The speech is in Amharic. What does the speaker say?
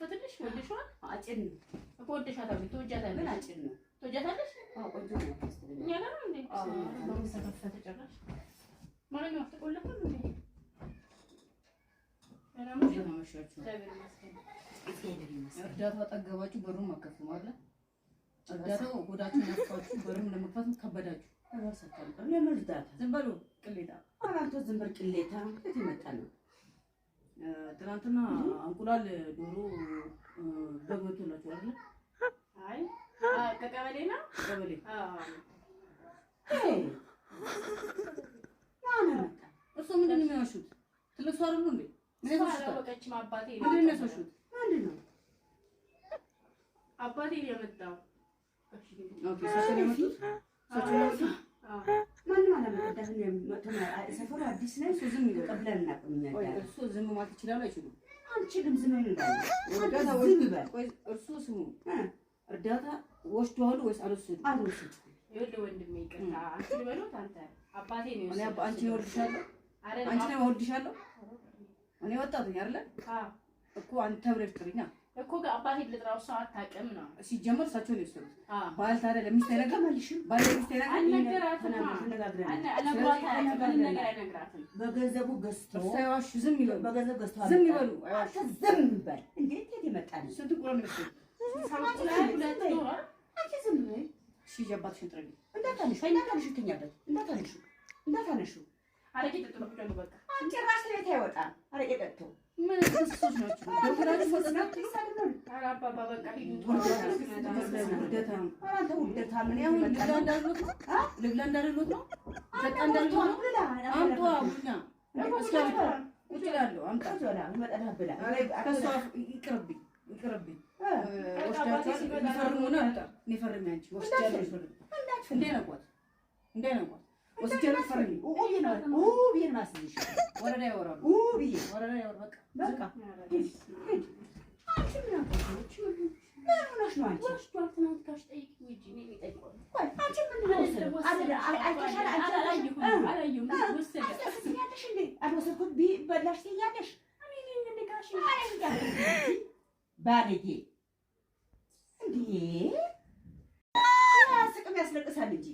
ልክፈትልሽ ወልደሽዋል አጭን ነው እኮ ወልደሻታል ትወጃታለሽ ምን አጭን ነው ትወጃታለሽ ቆንጆ ነው እኛ ጋር ነው እንዴ ተከፈተ ጭራሽ ማለት ነው ተቆለፈ እንዴ እኔ ነው ማሻችሁ እርዳታ አጠገባችሁ በሩን መከፈቱ አይደል እርዳታው ጎዳችሁ ያስፋችሁ በሩን ለመክፈት ከበዳችሁ ተባሰካል ለመርዳት ዝም በሉ ቅሌታ አራንተ ዝም በል ቅሌታ የመጣ ነው ትናንትና እንቁላል ዶሮ በጎቶላችሁ አይደል አይ ከቀበሌ ነው ቀበሌ እሱ ምንድን ነው የሚያሹት ትልቅ ሰው አይደሉ እንዴ ምን አላወቀችም አባቴ ምንድን ነው የሚያሹት ምንድን ነው አባቴ የመጣው ኦኬ ሰፈር የመጡት ማንም አላመጣም ሰፈሩ አዲስ ነው እሱ ዝም ይበል ቀብለን እናቀምኛለን እሱ ዝም ማለት ይችላል አይችልም አንቺንም ዝም ይላል እርዳታ ወይ እርሱ ስሙ እርዳታ ወስዷል ወይስ አልወሰድም ይኸውልህ ወንድሜ ይቅርታ አንቺ ልበሉት አንተ አባቴ ነው እኔ አንቺ ነው ወልድሻለሁ አንቺ ነው ወልድሻለሁ እኔ ወጣሁኝ አይደል እኮ አንተ ብለሽ ጥሪኛ እኮ አባቴ ልጥራው ሰው አታውቅም ነው ሲጀመር እሳቸው ነው የወሰዱት ባል ታዲያ ለሚስት አይነግርም ባል ለሚስት አይነግራትም በገንዘቡ ገዝተው ሳይዋሹ ዝም ይበሉ በገንዘቡ ገዝተው ዝም ይበሉ ዝም ይበል እንዴት ይመጣል ስንት ቁራን ነው አንቺ ዝም በይ እሺ ጀባትሽን ጥሪ እንዳታነሹ ትኛበት እንዳታነሹ አረቄ ጠጥቶ ነው በቃ አንቺ ራስ ላይ ታይወጣ አረቄ ጠጥቶ ምን ተስሶች ናቸው ዶክተራችሁ ፈጽናችሁ ይሳደናል አባባ በቃ ሂዱ አንተ ውደታ ምን ያሁን ልብላ እንዳሉት ነው በቃ እንዳሉት ነው አምጧ ቡና እችላለሁ አምጣ መጣዳ ብላ ከሷ ይቅርብኝ ወስዳታ ይፈርሙና አምጣ ይፈርም ያንቺ ወስዳለሁ ይፈርም እንዴ ነው ወስጃለሁ ፈርሚ ቢን ማስልሽ ወረዳ ያወራሉ ወረዳ ያወራ በቃ አንቺ ምን አጥቶች ምን ሆነሽ ነው አንቺ ወስዷል ትናንት ካሽ ጠይቂ እንጂ እኔ የሚጠይቀው አንቺ ምን ነው አላየሁም ወሰደሽ እንዴ አልወሰድኩት በላሽ ትያለሽ እኔ እንደ ጋሽ ባለጌ እንዴ ስቅም ያስለቅሳል እንጂ